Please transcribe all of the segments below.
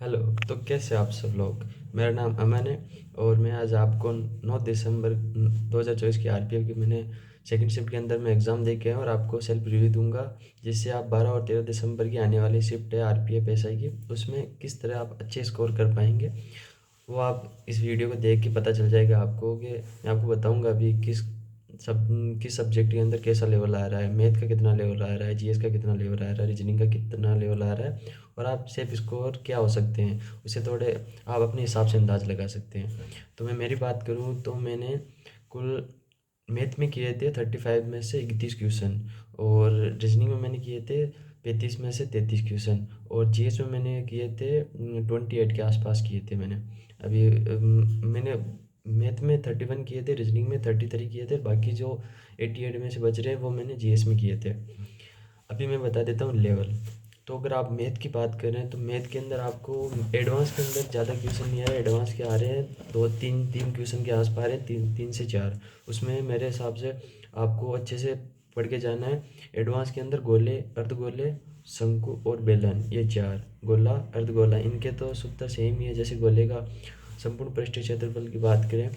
Hello. तो कैसे आप सब लोग। मेरा नाम अमन है और मैं आज आपको 9 दिसंबर 2024 की आरपीएफ की मैंने सेकंड शिफ्ट के अंदर मैं एग्ज़ाम दे के आया हूँ और आपको सेल्फ रिव्यू दूंगा, जिससे आप 12 और 13 दिसंबर की आने वाली शिफ्ट है आरपीएफ एसआई की, उसमें किस तरह आप अच्छे स्कोर कर पाएंगे वो आप इस वीडियो को देख के पता चल जाएगा आपको। कि मैं आपको बताऊंगा अभी किस सब्जेक्ट के अंदर कैसा लेवल आ रहा है, मैथ का कितना लेवल आ रहा है, जीएस का कितना लेवल आ रहा है, रीजनिंग का कितना लेवल आ रहा है और आप सेफ स्कोर क्या हो सकते हैं, उसे थोड़े आप अपने हिसाब से अंदाज़ लगा सकते हैं। तो मैं मेरी बात करूँ तो मैंने कुल मैथ में किए थे 35 में से 31 क्वेश्चन, और रीजनिंग में मैंने किए थे 35 में से 33 क्वेश्चन, और जीएस में मैंने किए थे 28 के आसपास किए थे मैंने। अभी मैंने मैथ में 31 किए थे, रीजनिंग में 33 किए थे, बाकी जो 88 में से बच रहे हैं वो मैंने जीएस में किए थे। अभी मैं बता देता हूँ लेवल। तो अगर आप मैथ की बात करें तो मैथ के अंदर आपको एडवांस के अंदर ज़्यादा क्वेश्चन नहीं आ रहे, एडवांस के आ रहे हैं दो तीन तीन क्वेश्चन के आसपास आ रहे हैं, तीन तीन से चार। उसमें मेरे हिसाब से आपको अच्छे से पढ़ के जाना है। एडवांस के अंदर गोले, अर्धगोले, शंकु और बेलन, ये चार। गोला, अर्धगोला, इनके तो सूत्र सेम ही है। जैसे गोले का संपूर्ण पृष्ठीय क्षेत्रफल की बात करें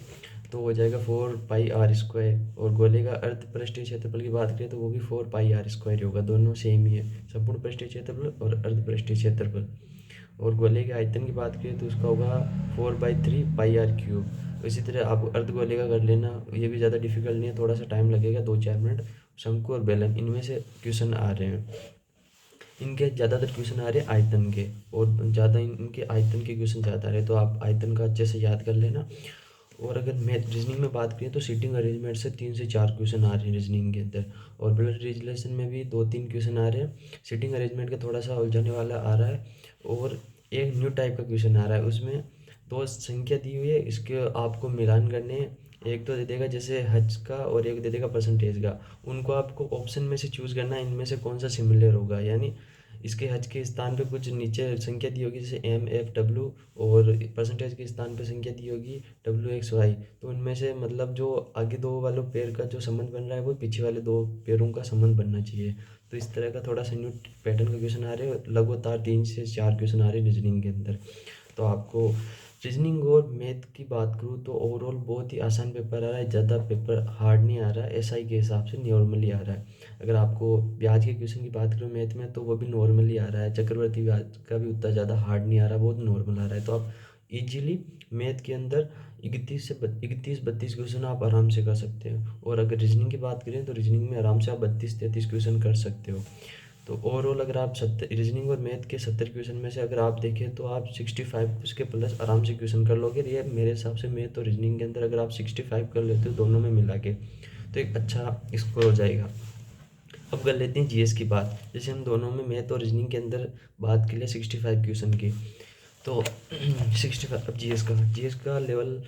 तो हो जाएगा 4 पाई r स्क्वायर, और गोले का अर्ध पृष्ठीय क्षेत्रफल की बात करें तो वो भी 4 पाई r स्क्वायर होगा। दोनों सेम ही है, संपूर्ण पृष्ठीय क्षेत्रफल और अर्ध पृष्ठीय क्षेत्रफल। और गोले के आयतन की बात करें तो उसका होगा 4/3 पाई r क्यूब। इसी तरह आप अर्ध गोले का कर लेना, ये भी ज़्यादा डिफिकल्ट नहीं है, थोड़ा सा टाइम लगेगा 2-4 मिनट। शंकु और बेलन, इनमें से क्वेश्चन आ रहे हैं। इनके ज़्यादातर क्वेश्चन आ रहे हैं आयतन के, और ज़्यादा इनके आयतन के क्वेश्चन ज़्यादा आ रहे हैं, तो आप आयतन का अच्छे से याद कर लेना। और अगर मैथ रीजनिंग में बात करें तो सीटिंग अरेंजमेंट से 3 से 4 क्वेश्चन आ रहे हैं रीजनिंग के अंदर, और ब्लड रिलेशन में भी 2-3 क्वेश्चन आ रहे हैं। सीटिंग अरेंजमेंट का थोड़ा सा उलझाने वाला आ रहा है, और एक न्यू टाइप का क्वेश्चन आ रहा है। उसमें दो संख्या दी हुई है, इसके आपको मिलान करने हैं। एक तो दे देगा जैसे हज का, और एक दे देगा परसेंटेज का। उनको आपको ऑप्शन में से चूज़ करना है, इनमें से कौन सा सिमिलर होगा। यानी इसके हज के स्थान पे कुछ नीचे संख्या दी होगी जैसे MF W, और परसेंटेज के स्थान पे संख्या दी होगी WXY। तो उनमें से मतलब जो आगे दो वालों पैर का जो संबंध बन रहा है वो पीछे वाले दो पैरों का संबंध बनना चाहिए। तो इस तरह का थोड़ा सा न्यू पैटर्न का क्वेश्चन आ रहे हैं, लगातार 3 से 4 क्वेश्चन आ रहे हैं रीजनिंग के अंदर। तो आपको रीजनिंग और मैथ की बात करूँ तो ओवरऑल बहुत ही आसान पेपर आ रहा है, ज़्यादा पेपर हार्ड नहीं आ रहा है, एसआई के हिसाब से नॉर्मली आ रहा है। अगर आपको ब्याज के क्वेश्चन की बात करूँ मैथ में तो वो भी नॉर्मली आ रहा है, चक्रवर्ती ब्याज का भी उतना ज़्यादा हार्ड नहीं आ रहा, बहुत नॉर्मल आ रहा है। तो आप इजीली मैथ के अंदर 31 32 क्वेश्चन आप आराम से कर सकते हो। और अगर रीजनिंग की बात करें तो रीजनिंग में आराम से आप 32-33 क्वेश्चन कर सकते हो। तो ओवरऑल अगर आप 70 रीजनिंग और मैथ के 70 क्वेश्चन में से अगर आप देखें तो आप 65 उसके प्लस आराम से क्वेश्चन कर लोगे। ये मेरे हिसाब से मैथ और रीजनिंग के अंदर अगर आप 65 कर लेते हो दोनों में मिला के तो एक अच्छा स्कोर हो जाएगा। अब कर लेते हैं जीएस की बात। जैसे हम दोनों में मैथ और रीजनिंग के अंदर बात के लिए 65 क्वेश्चन की, तो 65। अब जीएस का लेवल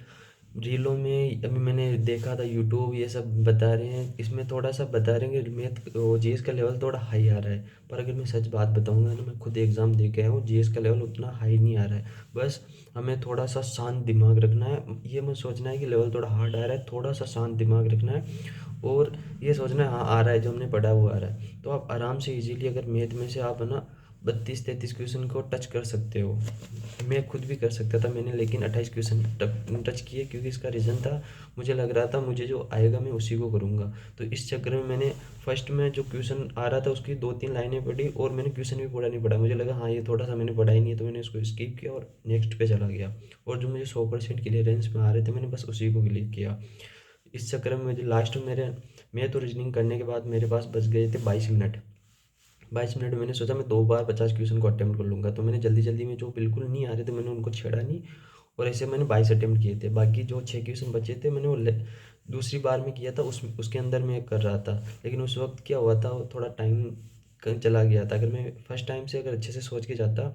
रीलों में अभी मैंने देखा था, यूट्यूब ये सब बता रहे हैं, इसमें थोड़ा सा बता रहे हैं कि मैथ जीएस का लेवल थोड़ा हाई आ रहा है। पर अगर मैं सच बात बताऊंगा ना, मैं खुद एग्ज़ाम दे के आया हूँ, जीएस का लेवल उतना हाई नहीं आ रहा है। बस हमें थोड़ा सा शांत दिमाग रखना है, ये मत सोचना है कि लेवल थोड़ा हार्ड आ रहा है, थोड़ा सा शांत दिमाग रखना है। और ये सोचना है हाँ आ रहा है, जो हमने पढ़ा वो आ रहा है। तो आप आराम से इजीली अगर मैथ में से आप है ना 32-33 क्वेश्चन को टच कर सकते हो। मैं खुद भी कर सकता था मैंने, लेकिन 28 क्वेश्चन टच किए, क्योंकि इसका रीज़न था मुझे लग रहा था मुझे जो आएगा मैं उसी को करूँगा। तो इस चक्कर में मैंने फर्स्ट में जो क्वेश्चन आ रहा था उसकी 2-3 लाइनें पढ़ी, और मैंने क्वेश्चन भी पूरा नहीं पढ़ा। मुझे लगा हाँ ये थोड़ा सा मैंने पढ़ा ही नहीं है, तो मैंने उसको स्किप किया और नेक्स्ट पे चला गया। और जो मुझे 100% क्लियरेंस में आ रहे थे मैंने बस उसी को क्लिक किया। इस चक्कर में मुझे लास्ट में मेरे मैथ और रीजनिंग करने के बाद मेरे पास बच गए थे 22 मिनट। 22 मिनट में मैंने सोचा मैं 2 बार 50 क्वेश्चन को अटेम्प्ट कर लूँगा। तो मैंने जल्दी जल्दी में जो बिल्कुल नहीं आ रहे थे मैंने उनको छेड़ा नहीं, और ऐसे मैंने 22 अटेम्प्ट किए थे। बाकी जो 6 क्वेश्चन बचे थे मैंने वो दूसरी बार में किया था, उसके अंदर मैं कर रहा था। लेकिन उस वक्त क्या हुआ था, वो थोड़ा टाइम चला गया था। अगर मैं फर्स्ट टाइम से अगर अच्छे से सोच के जाता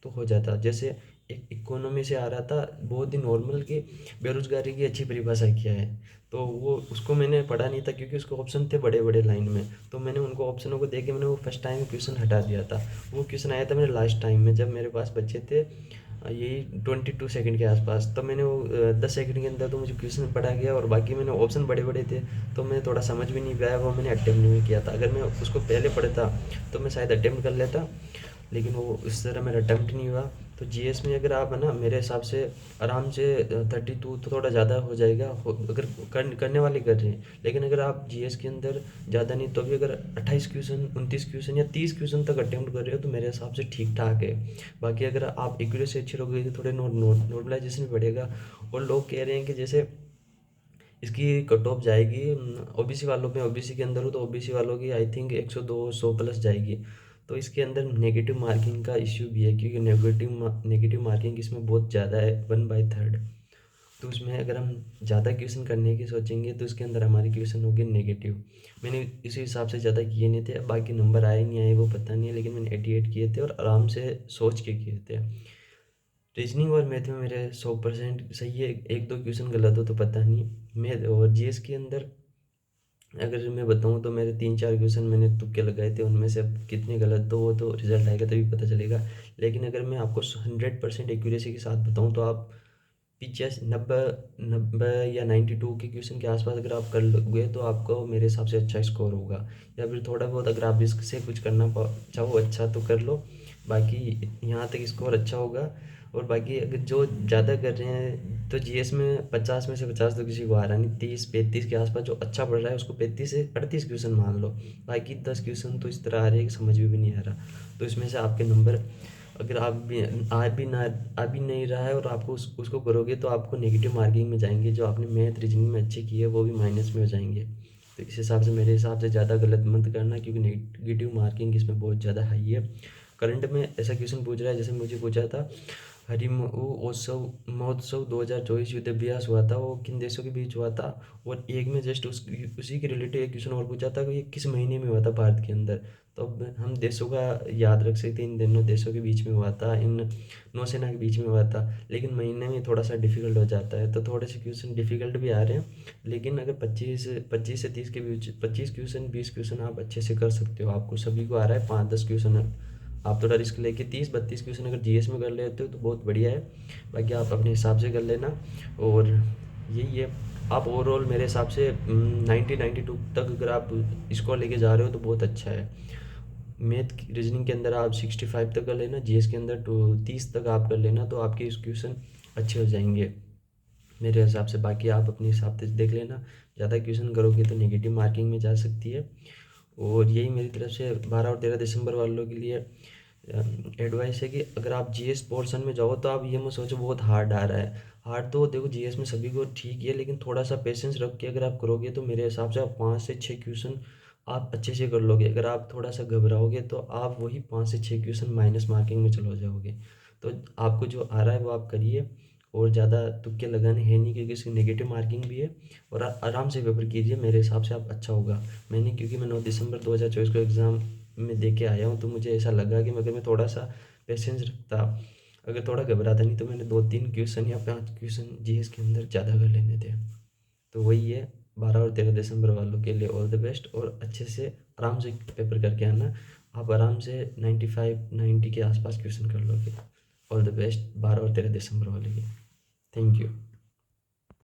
तो हो जाता। जैसे एक इकोनॉमी से आ रहा था, बहुत ही नॉर्मल कि बेरोजगारी की अच्छी परिभाषा क्या है, तो वो उसको मैंने पढ़ा नहीं था क्योंकि उसके ऑप्शन थे बड़े बड़े लाइन में। तो मैंने उनको ऑप्शनों को देख के मैंने वो फर्स्ट टाइम क्वेश्चन हटा दिया था। वो क्वेश्चन आया था मेरे लास्ट टाइम में, जब मेरे पास बचे थे यही 22 सेकंड के आसपास। तो मैंने वो 10 सेकंड के अंदर तो मुझे क्वेश्चन पढ़ा गया, और बाकी मैंने ऑप्शन बड़े बड़े थे तो मैं थोड़ा समझ भी नहीं पाया, वो मैंने अटेम्प्ट नहीं किया था। अगर मैं उसको पहले पढ़ता तो मैं शायद अटेम्प्ट कर लेता, लेकिन वो इस तरह मेरा अटेम्प्ट नहीं हुआ। तो जीएस में अगर आप है ना मेरे हिसाब से आराम से 32 तो थोड़ा ज़्यादा हो जाएगा, अगर करने वाले कर रहे हैं। लेकिन अगर आप जीएस के अंदर ज़्यादा नहीं तो भी अगर 28 क्वेश्चन 29 क्वेश्चन या 30 क्वेश्चन तक अटेम्प्ट कर रहे हो तो मेरे हिसाब से ठीक ठाक है। बाकी अगर आप एक्यूरेसी अच्छी रहोगी तो थोड़े नॉर्मलाइजेशन भी बढ़ेगा। और लोग कह रहे हैं कि जैसे इसकी कट ऑफ जाएगी, ओबीसी वालों में, ओबीसी के अंदर हो तो ओबीसी वालों की आई थिंक 102 100 प्लस जाएगी। तो इसके अंदर नेगेटिव मार्किंग का इश्यू भी है, क्योंकि नेगेटिव मार्किंग इसमें बहुत ज़्यादा है, 1/3। तो उसमें अगर हम ज़्यादा क्वेश्चन करने की सोचेंगे तो इसके अंदर हमारी क्वेश्चन होगी नेगेटिव। मैंने इसी हिसाब से ज़्यादा किए नहीं थे, बाकी नंबर आए नहीं आए वो पता नहीं है, लेकिन मैंने 88 किए थे और आराम से सोच के किए थे। रीजनिंग और मैथ में मेरे 100% सही है, एक दो क्वेश्चन गलत हो तो पता नहीं। मैथ और जीएस के अंदर अगर मैं बताऊं तो मेरे 3 4 क्वेश्चन मैंने तुक्के लगाए थे, उनमें से अब कितने गलत तो वो तो रिजल्ट आएगा तभी पता चलेगा। लेकिन अगर मैं आपको 100% एक्यूरेसी के साथ बताऊं तो आप 85 90 90 या 92 के क्वेश्चन के आसपास अगर आप कर लोगे तो आपको मेरे हिसाब से अच्छा स्कोर होगा। या फिर थोड़ा बहुत अगर आप रिस्क से कुछ करना चाहो अच्छा तो कर लो, बाकी यहाँ तक स्कोर अच्छा होगा। और बाकी अगर जो ज़्यादा कर रहे हैं तो जीएस में 50 में से 50 तो किसी को आ रहा नहीं, 30 35 के आसपास जो अच्छा पढ़ रहा है उसको 35 से 38 क्वेश्चन मान लो। बाकी 10 क्वेश्चन तो इस तरह आ रहे हैं कि समझ में भी नहीं आ रहा। तो इसमें से आपके नंबर अगर आप भी आ भी नहीं रहा है और आपको उसको करोगे तो आपको नेगेटिव मार्किंग में जाएंगे, जो आपने मैथ रीजनिंग में अच्छे किए वो भी माइनस में हो जाएंगे। तो इस हिसाब से मेरे हिसाब से ज़्यादा गलत मत करना, क्योंकि नेगेटिव मार्किंग इसमें बहुत ज़्यादा हाई है। करंट में ऐसा क्वेश्चन पूछ रहा है जैसे मुझे पूछा था, हरिमहोत्सव महोत्सव 2024 युद्धाभ्यास हुआ था, वो किन देशों के बीच हुआ था। और एक में जस्ट उसी के रिलेटेड एक क्वेश्चन और पूछा था कि ये किस महीने में हुआ था भारत के अंदर। तो अब हम देशों का याद रख सकते हैं, इन दोनों देशों के बीच में हुआ था, इन नौसेना के बीच में हुआ था। लेकिन महीने में थोड़ा सा डिफिकल्ट हो जाता है, तो थोड़े से क्वेश्चन डिफिकल्ट भी आ रहे हैं। लेकिन अगर 25 से 30 के बीच 25 क्वेश्चन 20 क्वेश्चन आप अच्छे से कर सकते हो, आपको सभी को आ रहा है 5 10 क्वेश्चन। आप थोड़ा रिस्क लेके 30 32 क्वेश्चन अगर जीएस में कर लेते हो तो बहुत बढ़िया है। बाकी आप अपने हिसाब से कर लेना। और यही है, आप ओवरऑल मेरे हिसाब से 90 92 तक अगर आप स्कोर लेके जा रहे हो तो बहुत अच्छा है। मैथ रीजनिंग के अंदर आप 65 तक कर लेना, जीएस के अंदर तो 30 तक आप कर लेना, तो आपके क्वेश्चन अच्छे हो जाएंगे मेरे हिसाब से। बाकी आप अपने हिसाब से देख लेना, ज़्यादा क्वेश्चन करोगे तो नेगेटिव मार्किंग में जा सकती है। और यही मेरी तरफ से 12 और 13 दिसंबर वालों के लिए एडवाइस है कि अगर आप जीएस पोर्शन में जाओ तो आप ये मत सोचो बहुत हार्ड आ रहा है। हार्ड तो देखो जीएस में सभी को ठीक ही है, लेकिन थोड़ा सा पेशेंस रख के अगर आप करोगे तो मेरे हिसाब से आप 5 से 6 क्वेश्चन आप अच्छे से कर लोगे। अगर आप थोड़ा सा घबराओगे तो आप वही 5 से 6 क्वेश्चन माइनस मार्किंग में चले जाओगे। तो आपको जो आ रहा है वो आप करिए, और ज़्यादा तुक्के लगाने हैं नहीं, क्योंकि इसकी नेगेटिव मार्किंग भी है। और आराम से पेपर कीजिए, मेरे हिसाब से आप अच्छा होगा। मैंने क्योंकि मैं 9 दिसंबर 2024 को एग्ज़ाम में दे के आया हूँ, तो मुझे ऐसा लगा कि अगर मैं थोड़ा सा पेशेंस रखता, अगर थोड़ा घबराता नहीं, तो मैंने 2 3 क्वेश्चन या 5 क्वेश्चन जीएस के अंदर ज़्यादा कर लेने थे। तो वही है, 12 और 13 दिसंबर वालों के लिए ऑल द बेस्ट, और अच्छे से आराम से पेपर करके आना। आप आराम से 95 90 के आसपास क्वेश्चन कर लोगे। ऑल द बेस्ट 12 और 13 दिसंबर वाले के। Thank you.